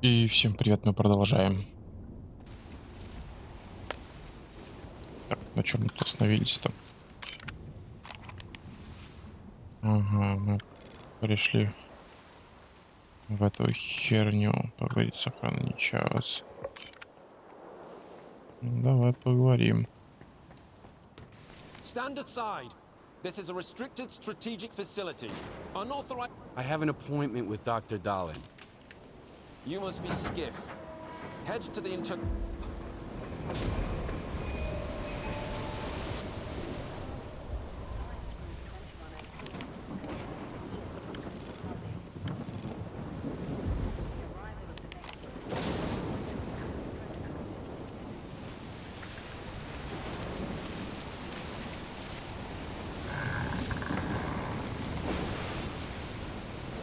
И всем привет, мы продолжаем. Так, на чем мы тут остановились-то? Ага, мы пришли в эту херню. Поговорить с охраной НИИЧАЗ. Ну, давай поговорим. Stand aside. This is a restricted strategic facility. Unauthorized. I have an appointment with Dr. Dahlin. You must be Skiff. Head to the inter.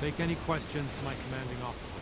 Take any questions to my commanding officer.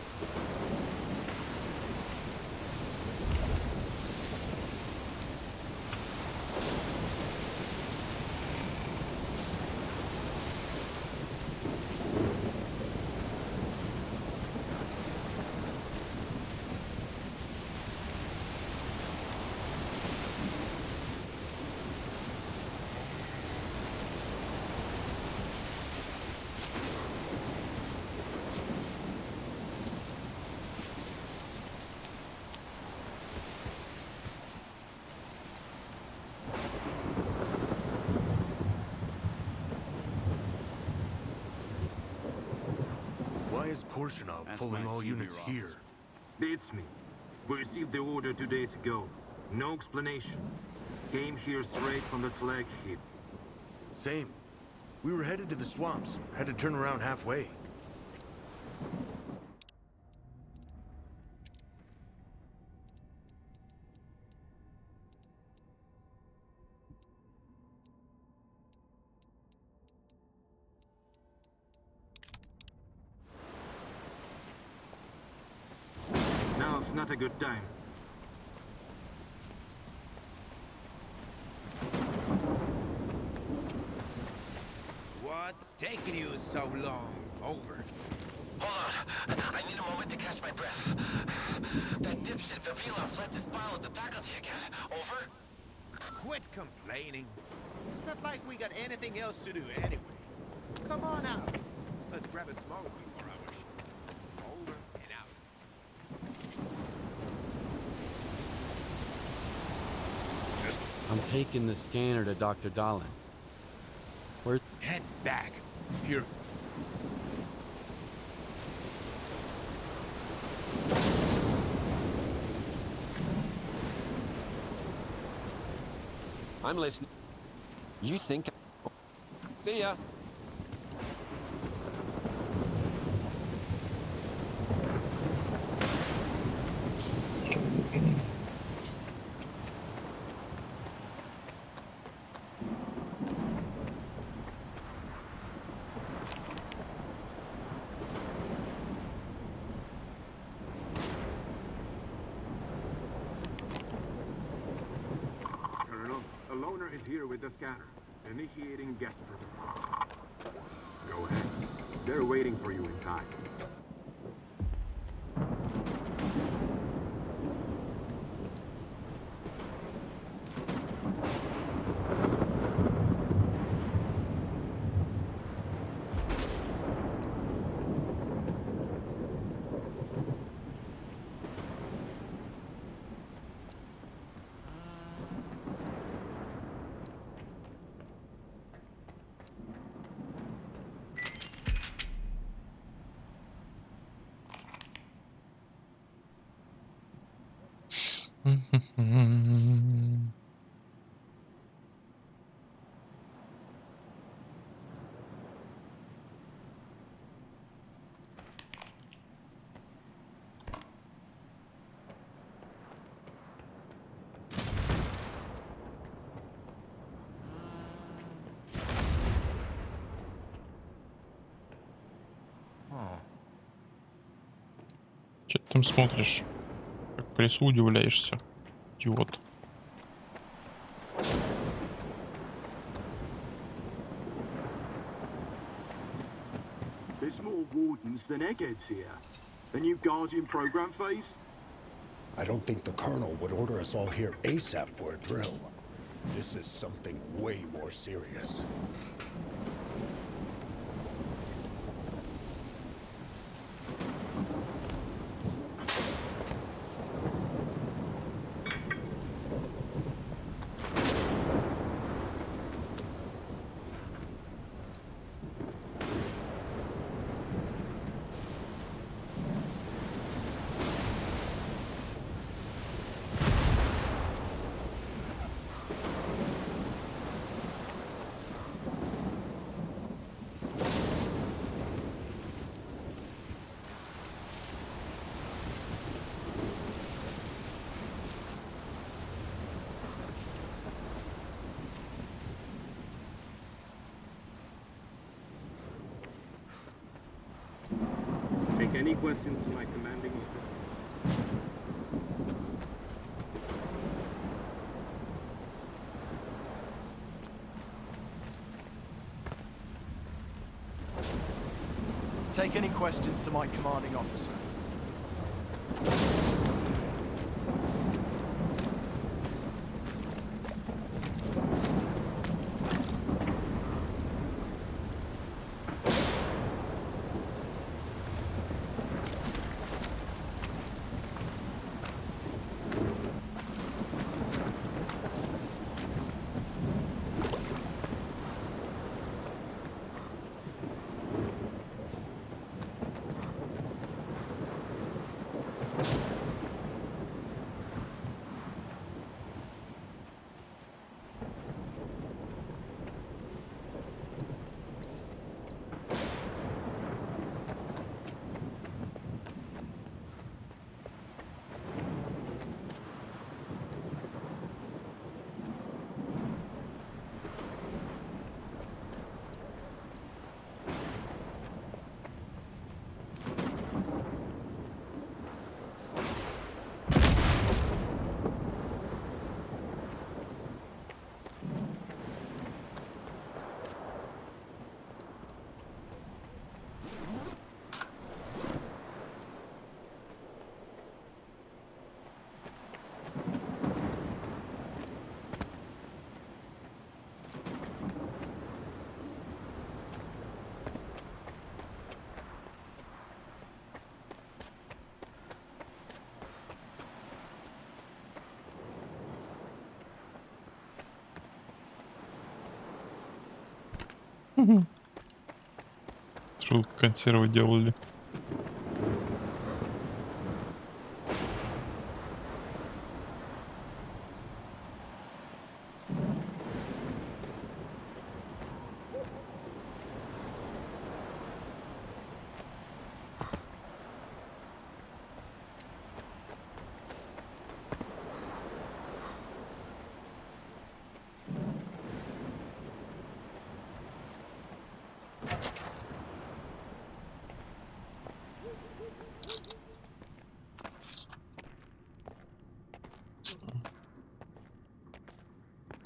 Why is Korshunov pulling all units here? It's me. We received the order 2 days ago. No explanation. Came here straight from the slag heap. Same. We were headed to the swamps. Had to turn around halfway. Now's not a good time. What's taking you so long? Over. Hold on. I need a moment to catch my breath. That dipshit Vavilov left his pile at the faculty again. Over? Quit complaining. It's not like we got anything else to do anyway. Come on out. Let's grab a smoke before our shift. Over and out. I'm taking the scanner to Dr. Dahlin. Where's... Head back. Here. I'm listening. You think. See ya. Colonel, a loner is here with the scanner. Initiating guest protocol. Go ahead. They're waiting for you inside. Че ты там смотришь? Как в лесу удивляешься? Идиот. There's more wardens than eggheads here. A new Guardian program phase? I don't think the Colonel would order us all here ASAP for a drill. This is something way more serious. Take any questions to my commanding officer. Take any questions to my commanding officer. Что консервы делали?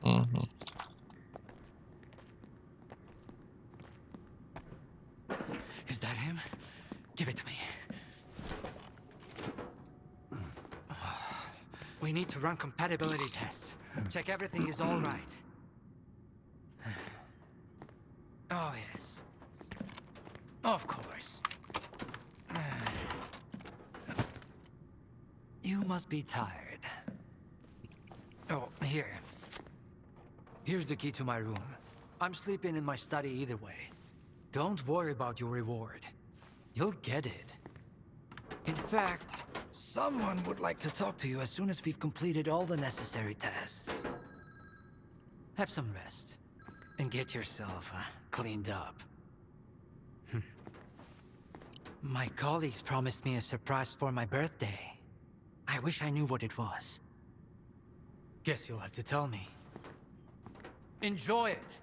Мгм. Is that him? Give it to me. We need to run compatibility tests. Check everything is all right. Oh, yes. Of course. You must be tired. Oh, here. Here's the key to my room. I'm sleeping in my study either way. Don't worry about your reward. You'll get it. In fact, someone would like to talk to you as soon as we've completed all the necessary tests. Have some rest. And get yourself cleaned up. My colleagues promised me a surprise for my birthday. I wish I knew what it was. Guess you'll have to tell me. Enjoy it!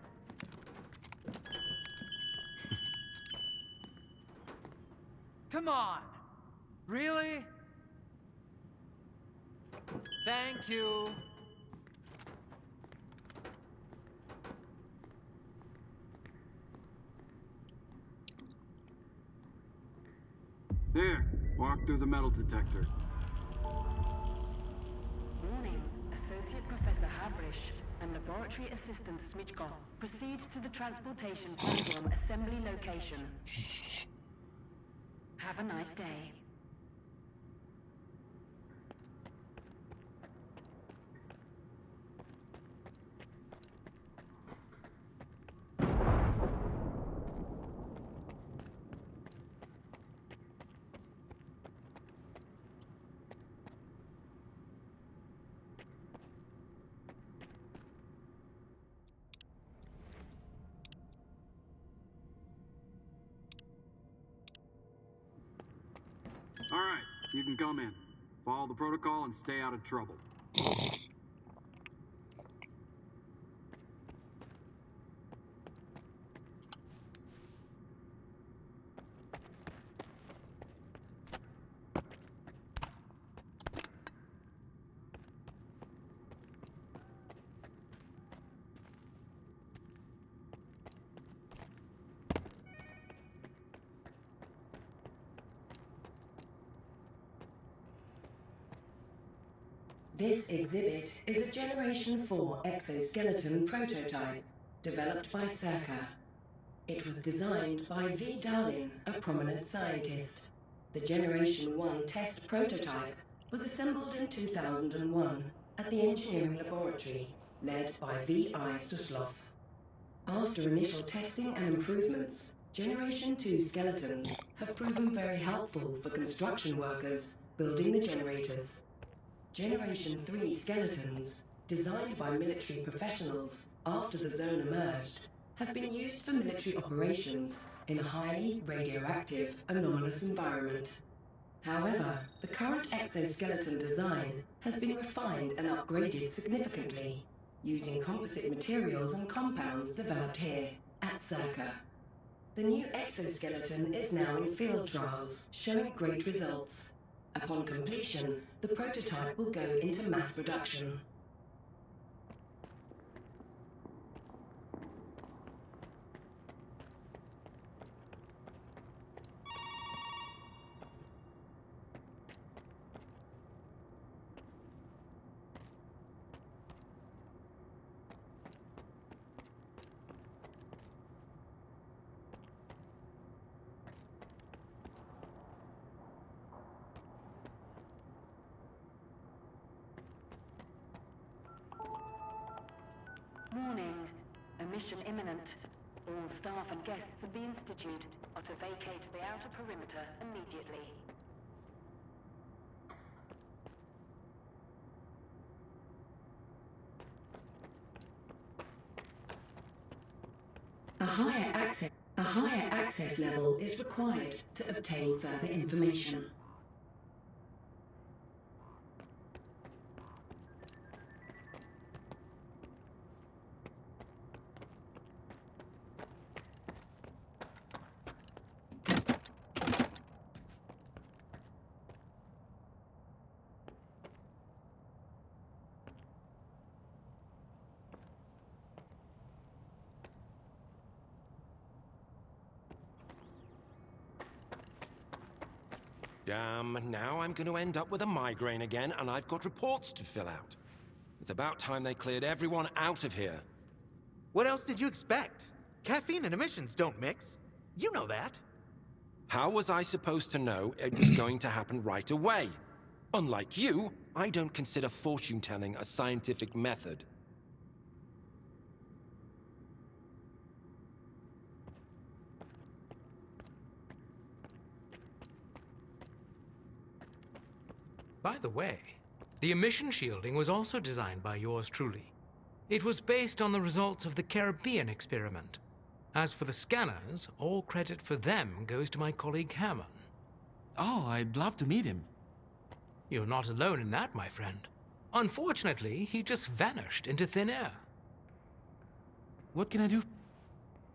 Come on! Really? Thank you! There. Walk through the metal detector. Warning. Associate Professor Havrish and Laboratory Assistant Smitchko proceed to the transportation program assembly location. Have a nice day. All right, you can come in. Follow the protocol and stay out of trouble. This exhibit is a Generation 4 exoskeleton prototype developed by S.T.A.L.K.E.R. It was designed by V. Darlin, a prominent scientist. The Generation 1 test prototype was assembled in 2001 at the engineering laboratory led by V.I. Suslov. After initial testing and improvements, Generation 2 skeletons have proven very helpful for construction workers building the generators. Generation 3 skeletons, designed by military professionals after the zone emerged, have been used for military operations in a highly radioactive, anomalous environment. However, the current exoskeleton design has been refined and upgraded significantly, using composite materials and compounds developed here at S.T.A.L.K.E.R. The new exoskeleton is now in field trials, showing great results. Upon completion, the prototype will go into mass production. Warning. Emission imminent. All staff and guests of the Institute are to vacate the outer perimeter immediately. A higher access level is required to obtain further information. Damn, now I'm going to end up with a migraine again, and I've got reports to fill out. It's about time they cleared everyone out of here. What else did you expect? Caffeine and emissions don't mix. You know that. How was I supposed to know it was going to happen right away? Unlike you, I don't consider fortune-telling a scientific method. By the way, the emission shielding was also designed by yours truly. It was based on the results of the Caribbean experiment. As for the scanners, all credit for them goes to my colleague Hammond. Oh, I'd love to meet him. You're not alone in that, my friend. Unfortunately, he just vanished into thin air. What can I do?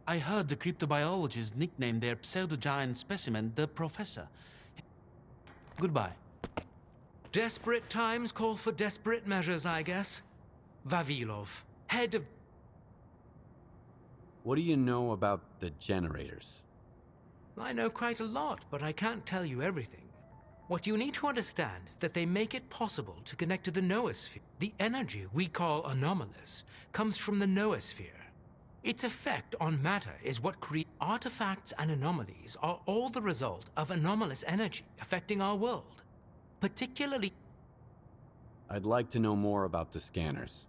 I heard the cryptobiologists nicknamed their pseudo-giant specimen the Professor. Goodbye. Desperate times call for desperate measures, I guess. Vavilov, head of... What do you know about the generators? I know quite a lot, but I can't tell you everything. What you need to understand is that they make it possible to connect to the noosphere. The energy we call anomalous comes from the noosphere. Its effect on matter is what creates artifacts, and anomalies are all the result of anomalous energy affecting our world. Particularly... I'd like to know more about the scanners.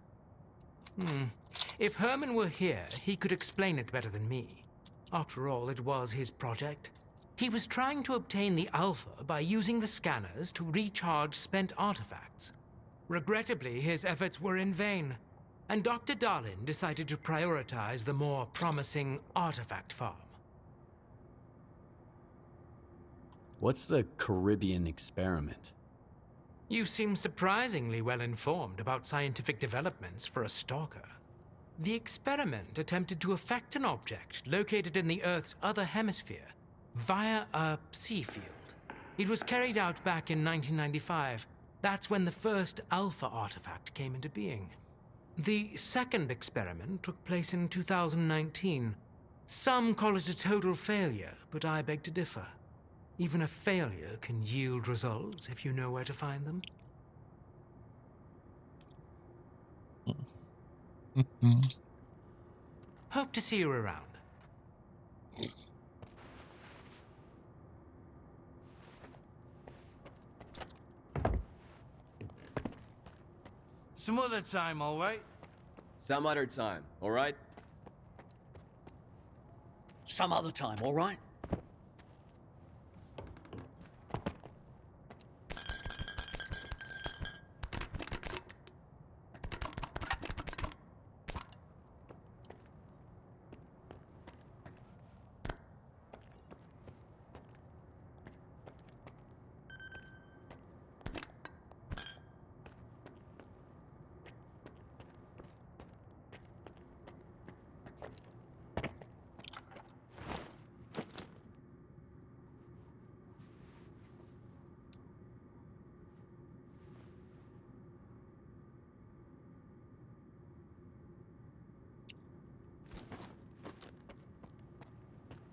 If Herman were here, he could explain it better than me. After all, it was his project. He was trying to obtain the Alpha by using the scanners to recharge spent artifacts. Regrettably, his efforts were in vain, and Dr. Darlin decided to prioritize the more promising artifact farm. What's the Caribbean experiment? You seem surprisingly well informed about scientific developments for a stalker. The experiment attempted to affect an object located in the Earth's other hemisphere via a sea field. It was carried out back in 1995. That's when the first Alpha artifact came into being. The second experiment took place in 2019. Some call it a total failure, but I beg to differ. Even a failure can yield results if you know where to find them. Hope to see you around. Some other time, all right? Some other time, all right? Some other time, all right?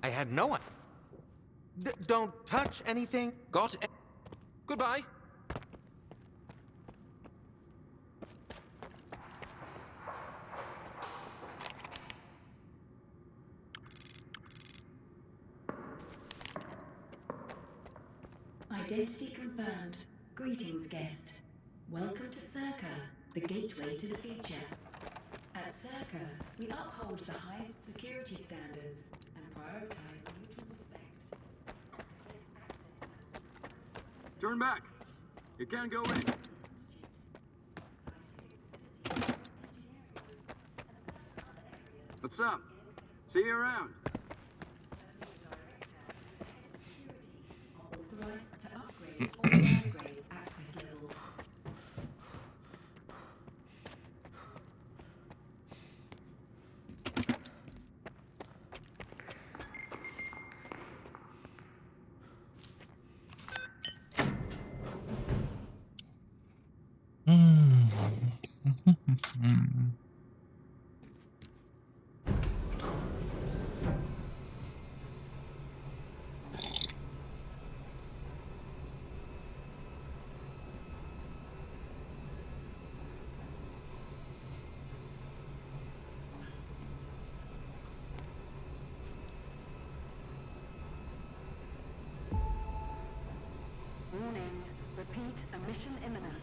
I had no one. Don't touch anything. Goodbye. Identity confirmed. Greetings, guest. Welcome to S.T.A.L.K.E.R, the gateway to the future. At S.T.A.L.K.E.R, we uphold the highest security standards and prioritize mutual respect. Turn back. You can't go in. What's up? See you around. Authorized to upgrade or downgrade access levels. Warning. Repeat, a mission imminent.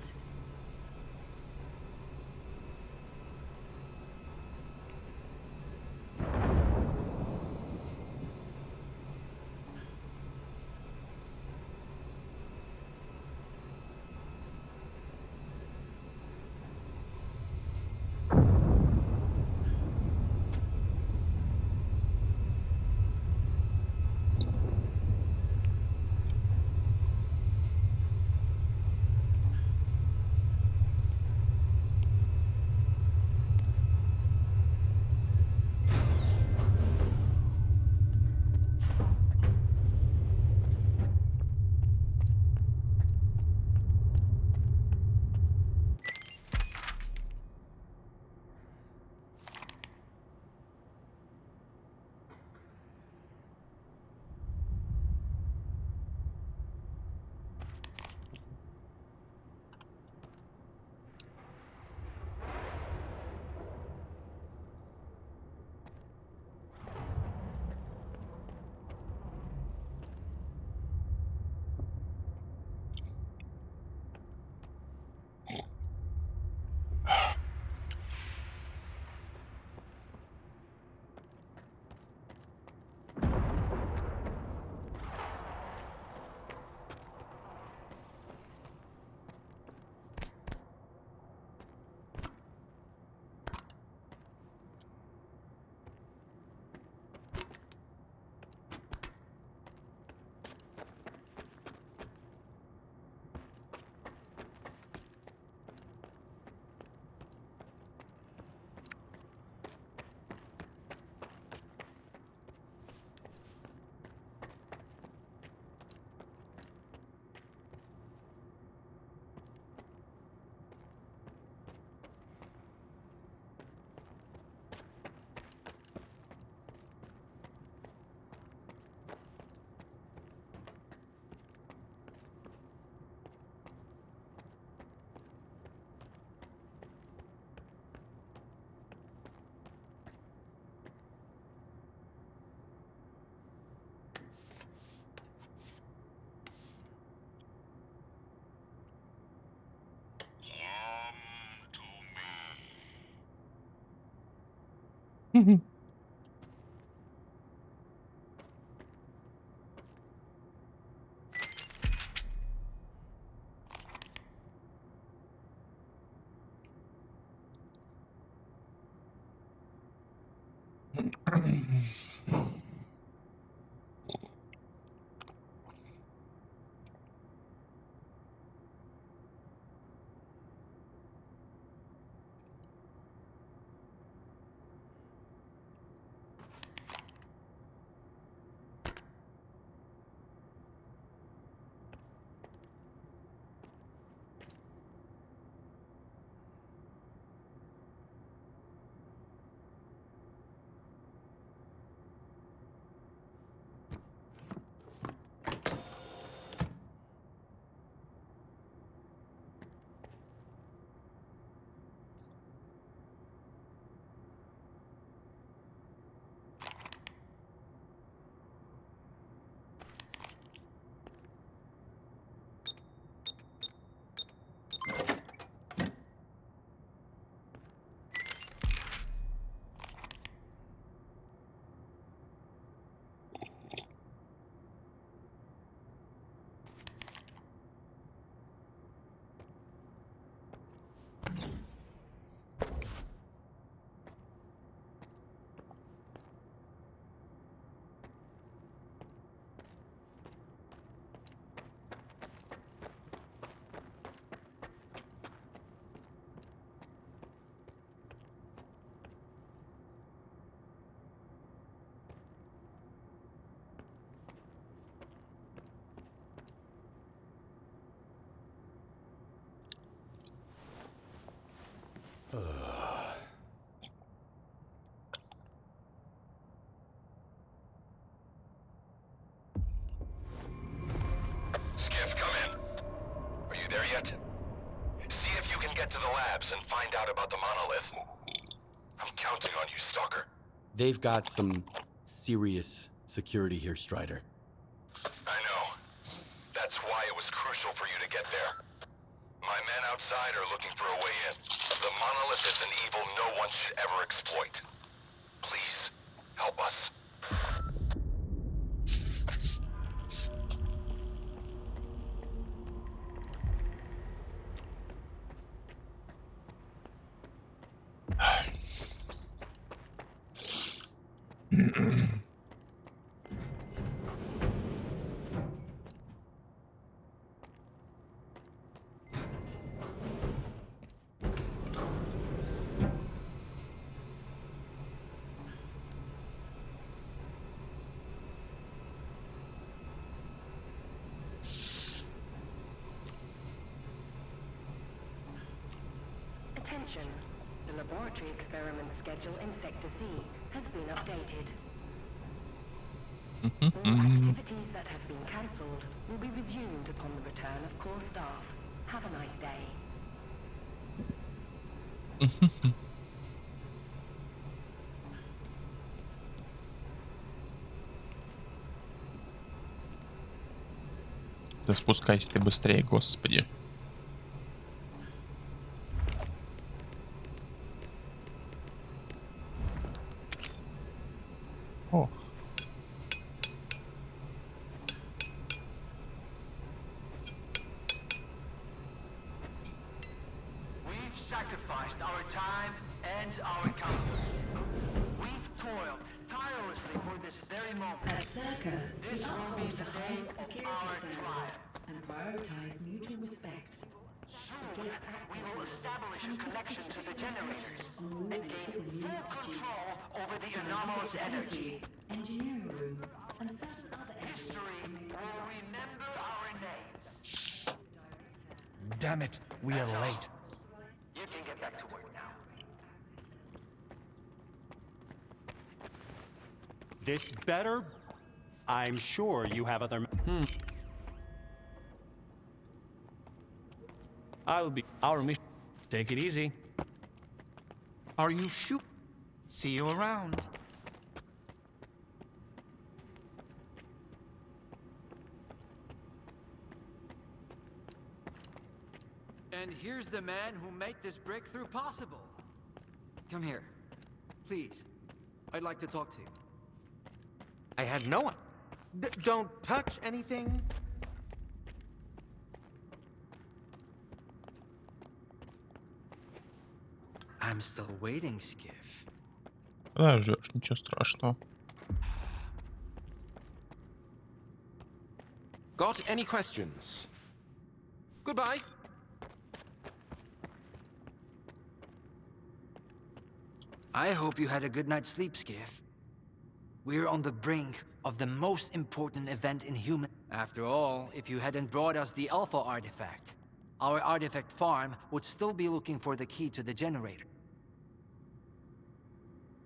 Skiff, come in. Are you there yet? See if you can get to the labs and find out about the monolith. I'm counting on you, Stalker. They've got some serious security here, Strider. I know. That's why it was crucial for you to get there. My men outside are looking for a way in. The monolith is an evil no one should ever exploit. Please, help us. Attention. The laboratory experiment schedule in Sector C has been updated. All activities that have been cancelled will be resumed upon the return of core staff. Have a nice day. Да спускайся ты быстрее, господи. О. We've sacrificed our time and our comfort. We've toiled tirelessly for this very moment. At S.T.A.L.K.E.R, we This will be uphold the the day highest security of our standards trial. and prioritize mutual respect. Soon, we will establish a connection to the generators and gain full control over the anomalous energy. Engineering rooms, and certain other History will remember our names. Damn it, we are late. You can get back to work now. This better? I'm sure you have other... I'll be our mission. Take it easy. Are you sure? See you around. And here's the man who made this breakthrough possible. Come here. Please. I'd like to talk to you. I had no one. Don't touch anything. I'm still waiting, Skiff. Подождешь, ничего страшного. Got any questions? Goodbye. I hope you had a good night's sleep, Skiff. We're on the brink of the most important event in human... After all, if you hadn't brought us the Alpha artifact, our artifact farm would still be looking for the key to the generator.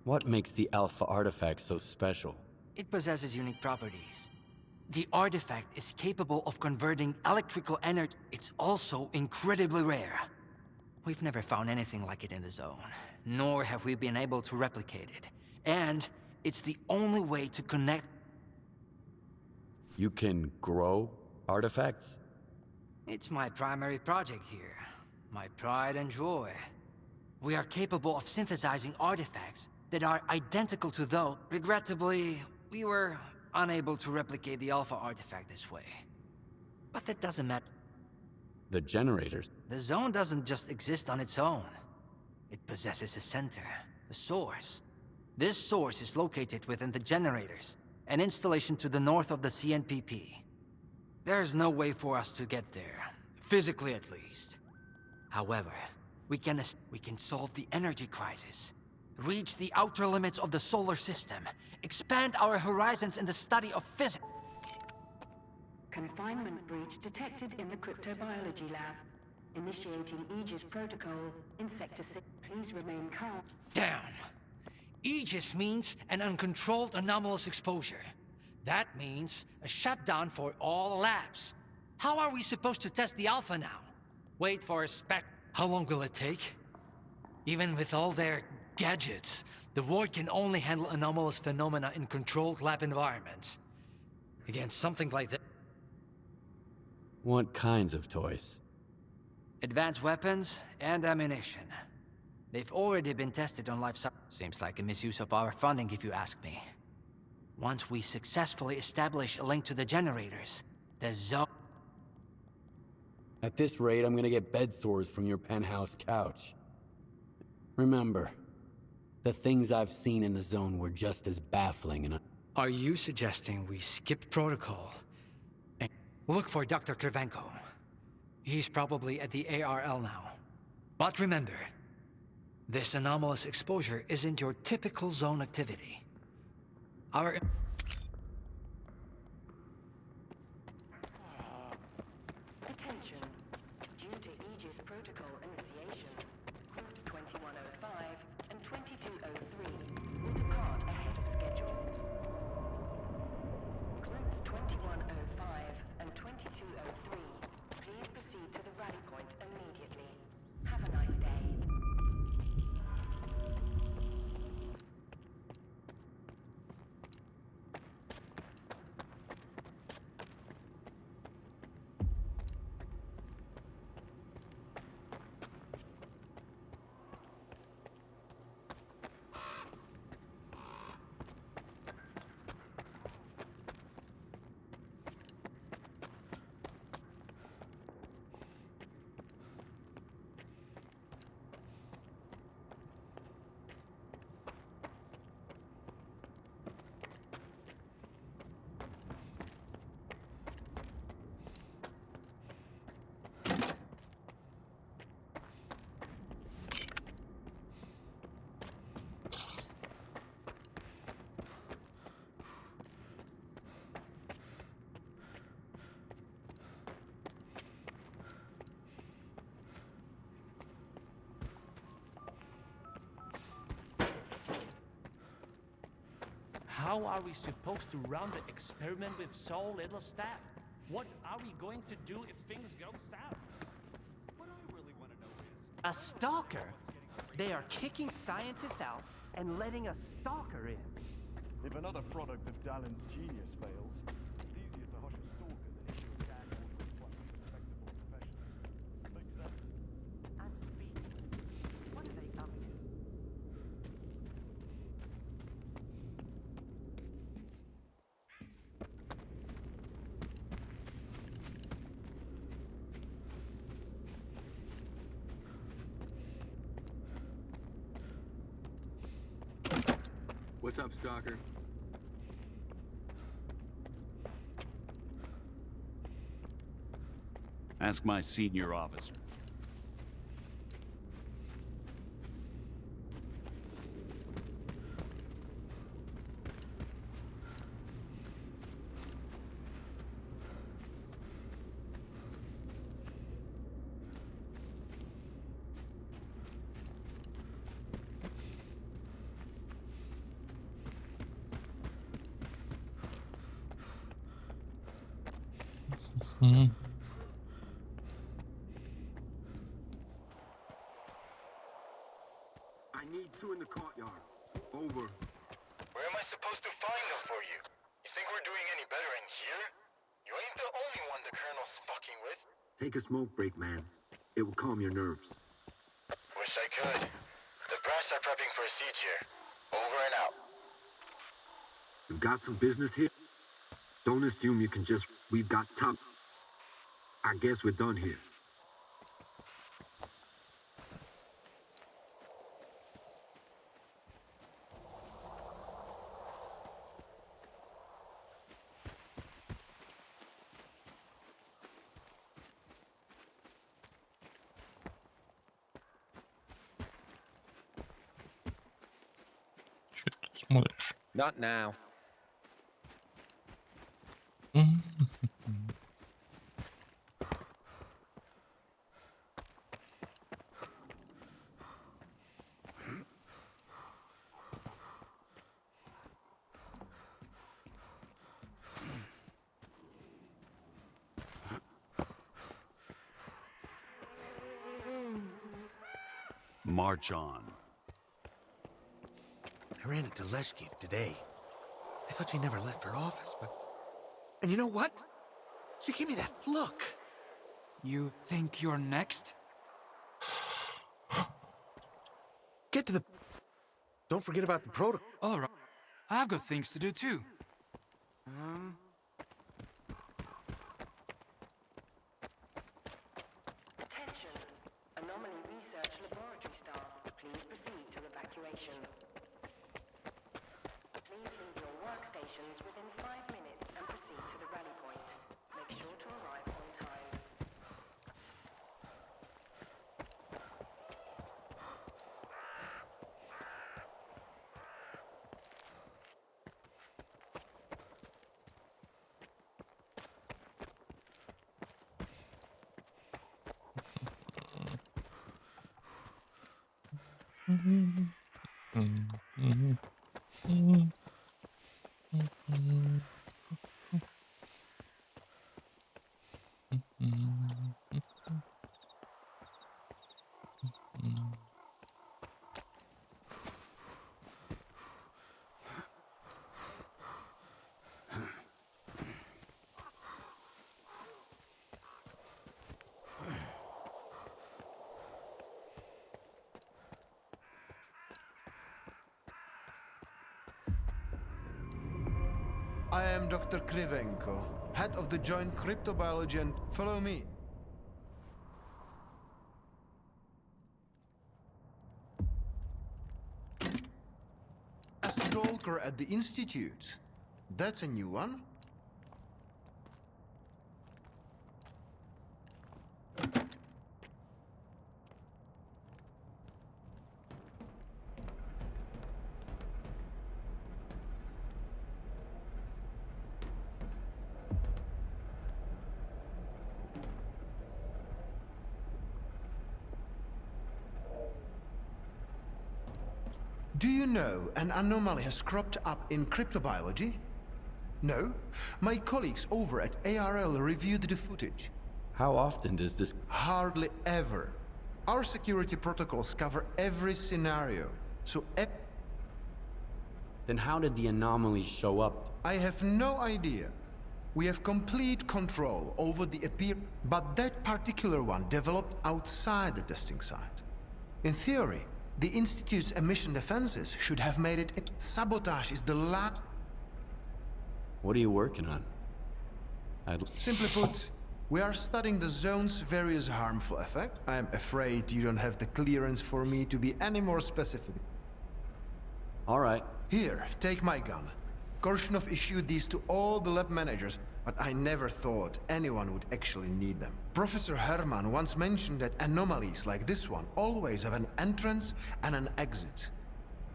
What makes the Alpha artifact so special? It possesses unique properties. The artifact is capable of converting electrical energy. It's also incredibly rare. We've never found anything like it in the zone, nor have we been able to replicate it. And it's the only way to connect... You can grow artifacts? It's my primary project here. My pride and joy. We are capable of synthesizing artifacts that are identical to those. Regrettably, we were unable to replicate the Alpha artifact this way. But that doesn't matter. The generators? The zone doesn't just exist on its own. It possesses a center, a source. This source is located within the generators, an installation to the north of the CNPP. There's no way for us to get there, physically at least. However, we can solve the energy crisis, reach the outer limits of the solar system, expand our horizons in the study of physics. Confinement breach detected in the cryptobiology lab. Initiating Aegis protocol in Sector 6. Please remain calm. Damn! Aegis means an uncontrolled anomalous exposure. That means a shutdown for all labs. How are we supposed to test the Alpha now? Wait for a spec... How long will it take? Even with all their gadgets, the ward can only handle anomalous phenomena in controlled lab environments. Against something like that... What kinds of toys? Advanced weapons and ammunition. They've already been tested on life... Seems like a misuse of our funding, if you ask me. Once we successfully establish a link to the generators, the zone... At this rate, I'm gonna get bed sores from your penthouse couch. Remember, the things I've seen in the zone were just as baffling and... Are you suggesting we skip protocol and look for Dr. Kravchenko? He's probably at the ARL now. But remember, this anomalous exposure isn't your typical zone activity. Our... Attention. Due to Aegis protocol initiation, groups 2105 and 2203 will depart ahead of schedule. Groups 2105 and 2203, please proceed to the rally point immediately. Have a nice day. How are we supposed to run the experiment with so little staff? What are we going to do if things go south? What I really want to know is... A stalker? They are kicking scientists out and letting a stalker in. If another product of Dallin's genius fails, it's easier to hush a stalker than issue a gag order with one of respectable professionals. Makes sense. And speak. What are they up to? What's up, Stalker? Ask my senior officer. I need two in the courtyard. Over. Where am I supposed to find them for you? You think we're doing any better in here? You ain't the only one the Colonel's fucking with. Take a smoke break, man. It will calm your nerves. Wish I could. The brass are prepping for a siege here. Over and out. You've got some business here? Don't assume you can just... We've got top... I guess we're done here. Что ты тут смотришь? Not now. March on. I ran into Leshkev today. I thought she never left her office, but... And you know what? She gave me that look. You think you're next? Get to the... Don't forget about the protocol. All right. I've got things to do too. Attention. Anomaly research laboratory staff. Please proceed to evacuation. Please leave your workstations within 5 minutes and proceed to the rally point. Make sure to arrive on time. I am Dr. Krivenko, head of the Joint Cryptobiology and... Follow me. A stalker at the Institute. That's a new one. Do you know an anomaly has cropped up in cryptobiology? No? My colleagues over at ARL reviewed the footage. How often does this... Hardly ever. Our security protocols cover every scenario, so... Then how did the anomaly show up? I have no idea. We have complete control over the but that particular one developed outside the testing site. In theory, the Institute's emission defenses should have made it... Sabotage is the last... What are you working on? Simply put, we are studying the zone's various harmful effects. I am afraid you don't have the clearance for me to be any more specific. All right. Here, take my gun. Korshunov issued these to all the lab managers, but I never thought anyone would actually need them. Professor Herman once mentioned that anomalies like this one always have an entrance and an exit.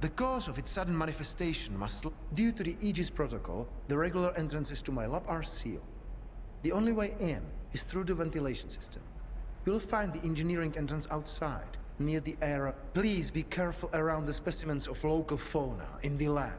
The cause of its sudden manifestation must... Due to the Aegis protocol, the regular entrances to my lab are sealed. The only way in is through the ventilation system. You'll find the engineering entrance outside, near the air. Please be careful around the specimens of local fauna in the lab.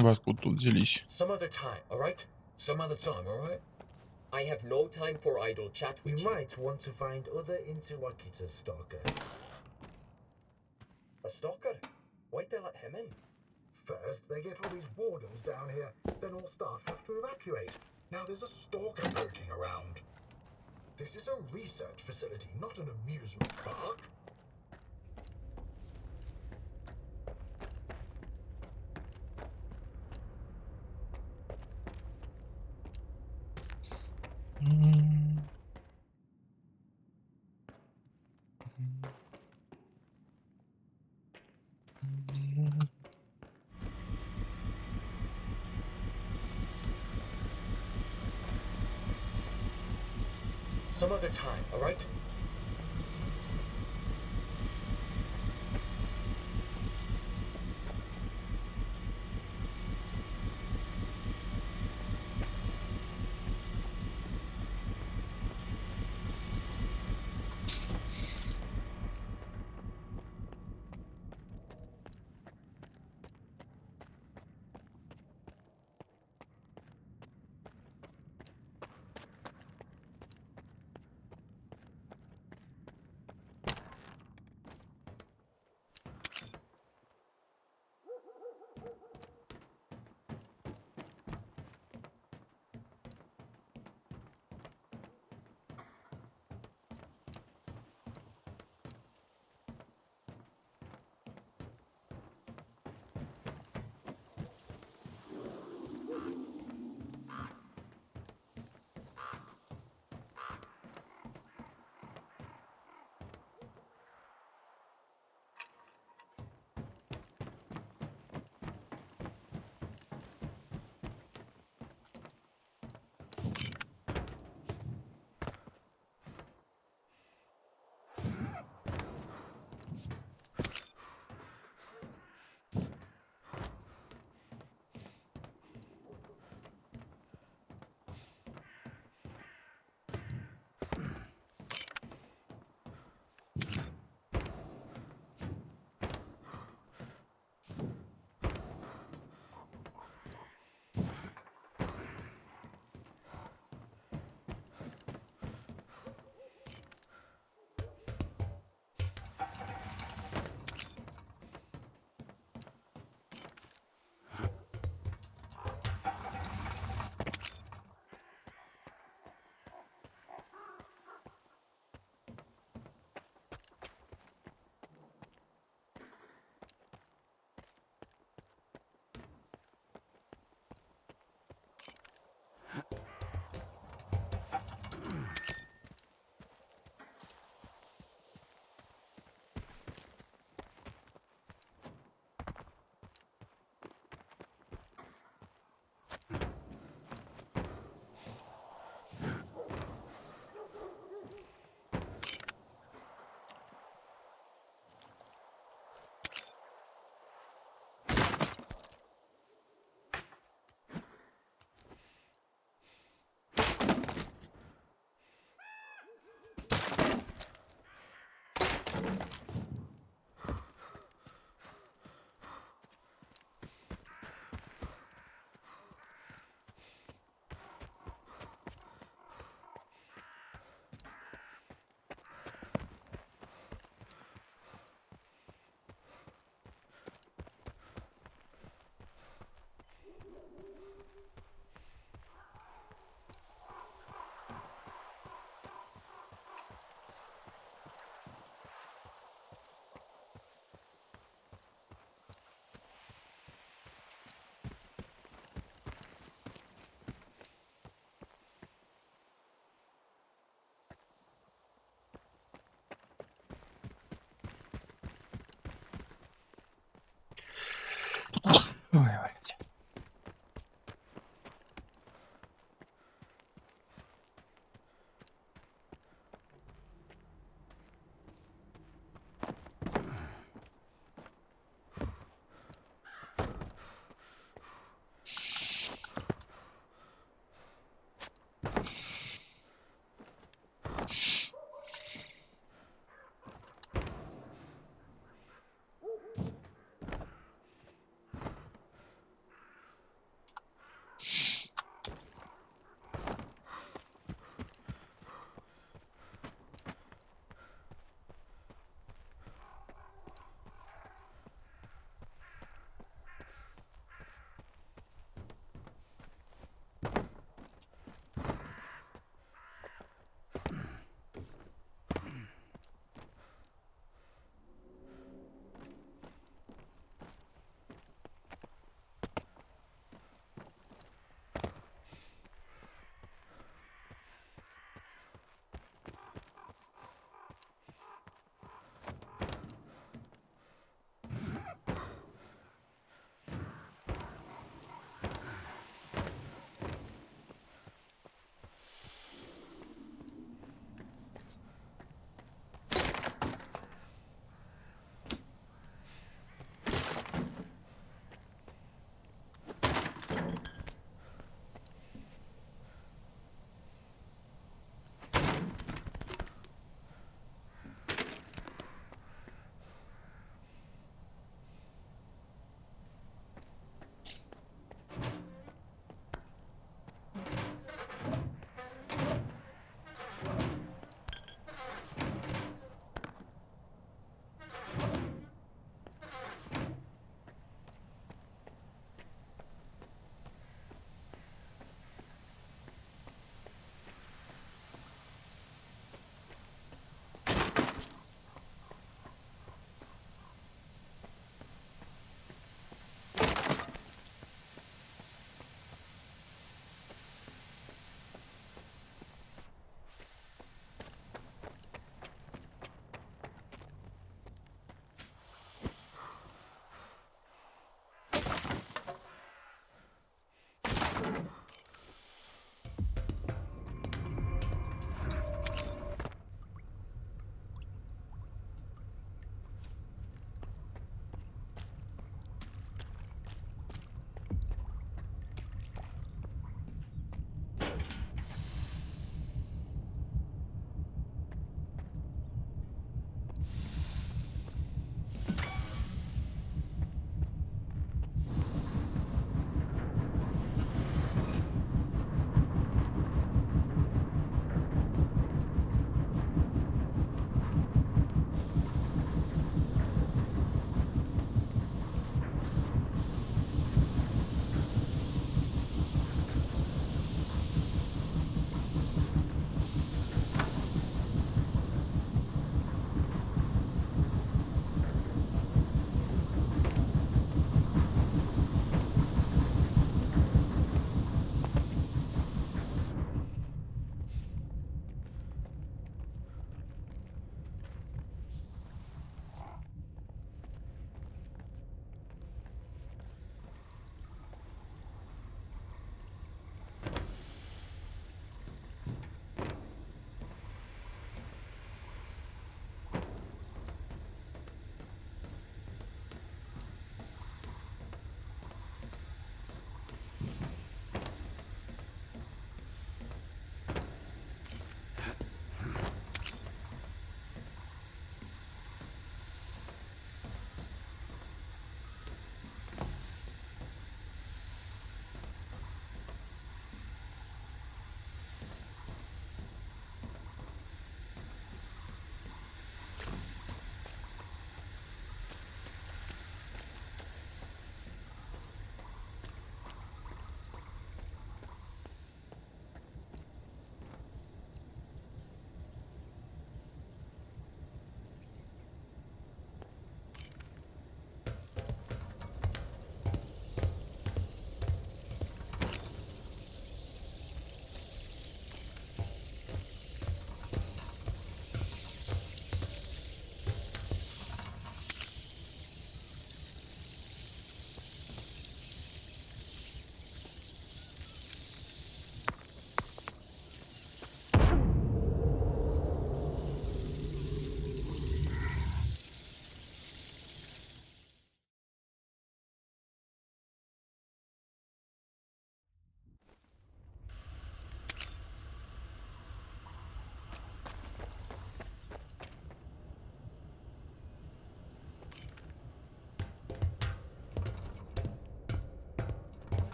Вы откуда тут взялись? Some other time, all right? Some other time, all right? I have no time for idle chat with you. You might want to find other interlocutors, Stalker. A stalker? Why'd they let him in? First, they get all these wardens down here, then all staff have to evacuate. Now there's a stalker lurking around. This is a research facility, not an amusement park. Some other time, all right?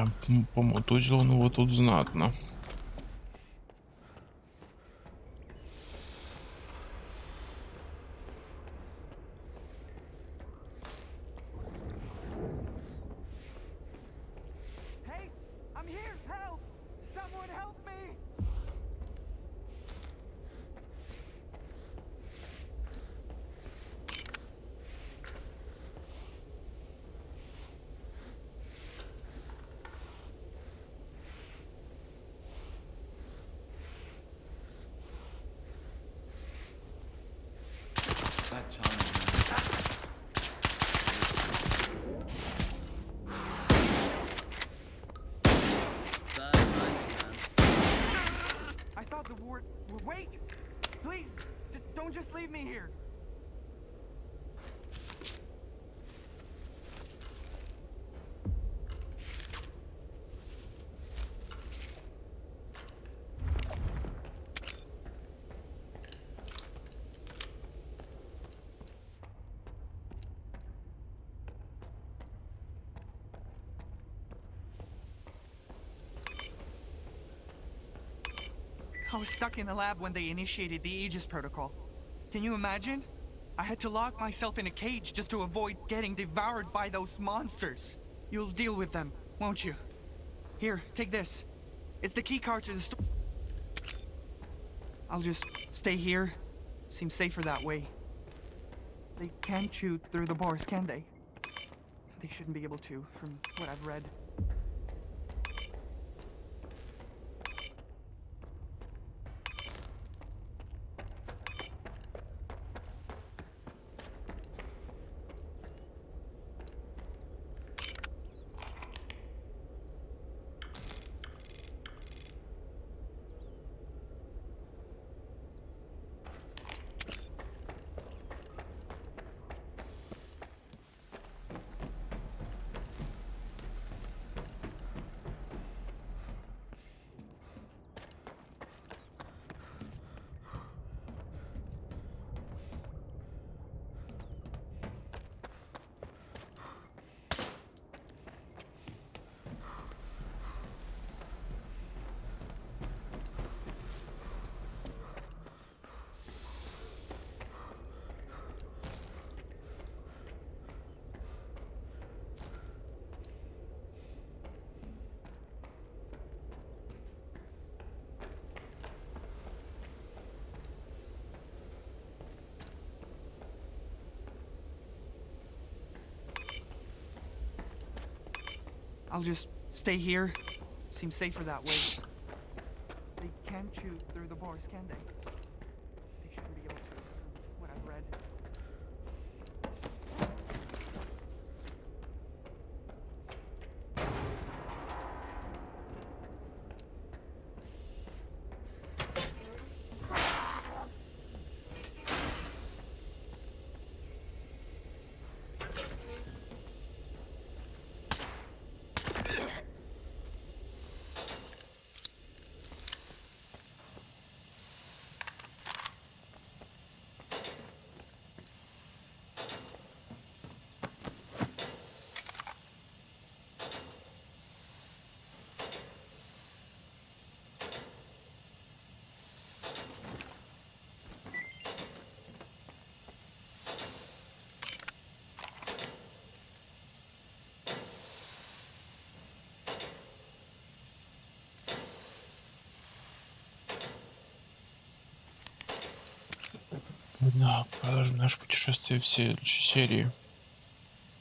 Да, помутузил он его тут знатно. Hey, I'm here. Help! Someone help me! That time. I thought the ward. Wait! Please! Don't just leave me here! I was stuck in the lab when they initiated the Aegis protocol. Can you imagine? I had to lock myself in a cage just to avoid getting devoured by those monsters. You'll deal with them, won't you? Here, take this. It's the key card to the store. I'll just stay here. Seems safer that way. They can't shoot through the bars, can they? They shouldn't be able to, from what I've read. I'll just stay here. Seems safer that way. They can't shoot through the bars, can they? They shouldn't be able to, from what I've read. Да, продолжим наше путешествие в следующей серии.